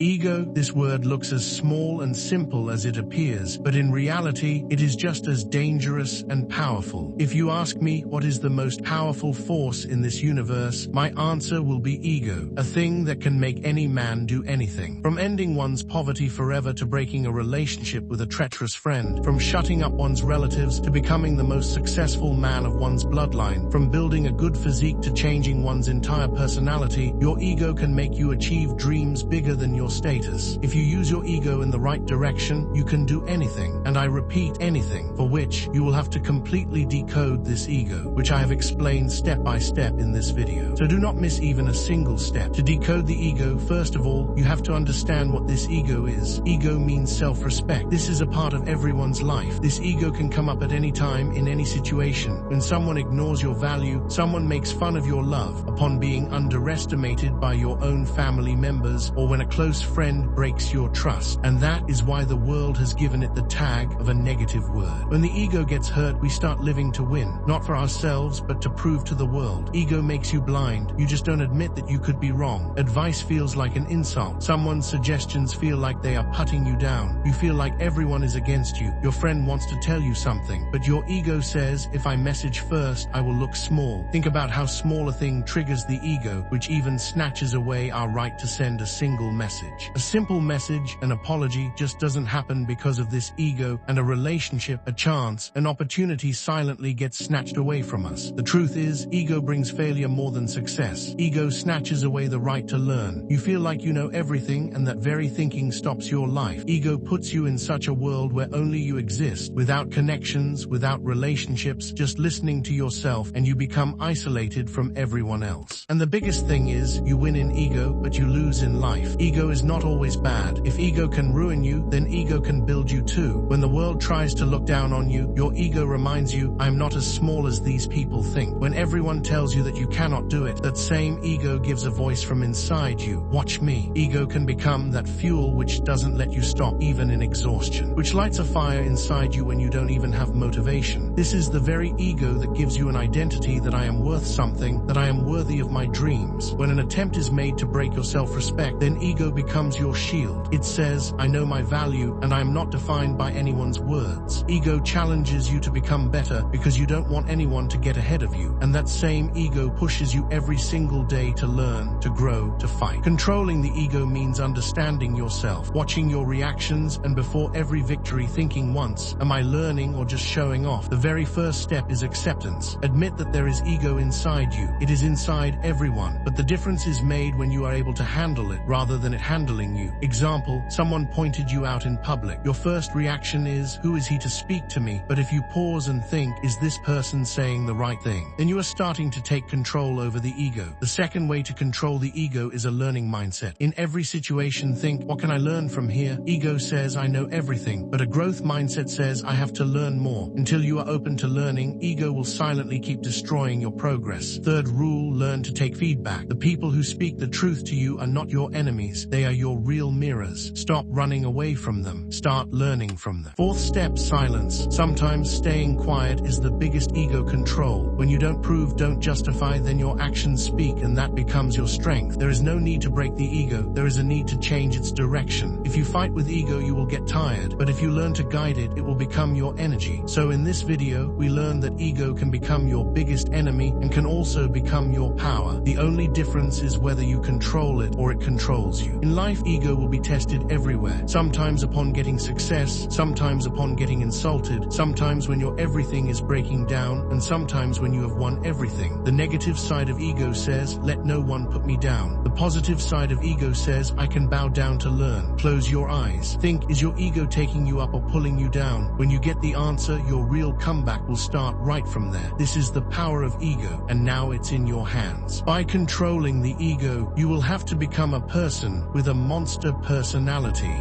Ego, this word looks as small and simple as it appears, but in reality, it is just as dangerous and powerful. If you ask me what is the most powerful force in this universe, my answer will be ego, a thing that can make any man do anything. From ending one's poverty forever to breaking a relationship with a treacherous friend, from shutting up one's relatives to becoming the most successful man of one's bloodline, from building a good physique to changing one's entire personality, your ego can make you achieve dreams bigger than your status. If you use your ego in the right direction, you can do anything, and I repeat, anything, for which you will have to completely decode this ego, which I have explained step by step in this video. So do not miss even a single step. To decode the ego, first of all, you have to understand what this ego is. Ego means self-respect. This is a part of everyone's life. This ego can come up at any time, in any situation. When someone ignores your value, someone makes fun of your love, upon being underestimated by your own family members, or when a close friend breaks your trust. And that is why the world has given it the tag of a negative word. When the ego gets hurt, we start living to win, not for ourselves, but to prove to the world. Ego makes you blind. You just don't admit that you could be wrong. Advice feels like an insult. Someone's suggestions feel like they are putting you down. You feel like everyone is against you. Your friend wants to tell you something, but your ego says, if I message first, I will look small. Think about how small a thing triggers the ego, which even snatches away our right to send a single message. A simple message, an apology, just doesn't happen because of this ego, and a relationship, a chance, an opportunity silently gets snatched away from us. The truth is, ego brings failure more than success. Ego snatches away the right to learn. You feel like you know everything, and that very thinking stops your life. Ego puts you in such a world where only you exist, without connections, without relationships, just listening to yourself, and you become isolated from everyone else. And the biggest thing is, you win in ego, but you lose in life. Ego is not always bad. If ego can ruin you, then ego can build you too. When the world tries to look down on you, your ego reminds you, I'm not as small as these people think. When everyone tells you that you cannot do it, that same ego gives a voice from inside you. Watch me. Ego can become that fuel which doesn't let you stop even in exhaustion, which lights a fire inside you when you don't even have motivation. This is the very ego that gives you an identity that I am worth something, that I am worthy of my dreams. When an attempt is made to break your self-respect, then ego becomes your shield. It says, I know my value, and I am not defined by anyone's words. Ego challenges you to become better because you don't want anyone to get ahead of you. And that same ego pushes you every single day to learn, to grow, to fight. Controlling the ego means understanding yourself, watching your reactions, and before every victory thinking once, am I learning or just showing off? The very first step is acceptance. Admit that there is ego inside you. It is inside everyone, but the difference is made when you are able to handle it rather than it handling you. Example, someone pointed you out in public. Your first reaction is, who is he to speak to me? But if you pause and think, is this person saying the right thing? Then you are starting to take control over the ego. The second way to control the ego is a learning mindset. In every situation, think, what can I learn from here? Ego says, I know everything, but a growth mindset says, I have to learn more. Until you are open to learning, ego will silently keep destroying your progress. Third rule, learn to take feedback. The people who speak the truth to you are not your enemies. They are your real mirrors. Stop running away from them. Start learning from them. Fourth step, silence. Sometimes staying quiet is the biggest ego control. When you don't prove, don't justify, then your actions speak, and that becomes your strength. There is no need to break the ego. There is a need to change its direction. If you fight with ego, you will get tired, but if you learn to guide it, it will become your energy. So in this video, we learn that ego can become your biggest enemy and can also become your power. The only difference is whether you control it or it controls you. In life, ego will be tested everywhere. Sometimes upon getting success, sometimes upon getting insulted, sometimes when your everything is breaking down, and sometimes when you have won everything. The negative side of ego says, let no one put me down. The positive side of ego says, I can bow down to learn. Close your eyes. Think, is your ego taking you up or pulling you down? When you get the answer, your real comeback will start right from there. This is the power of ego, and now it's in your hands. By controlling the ego, you will have to become a person with a monster personality.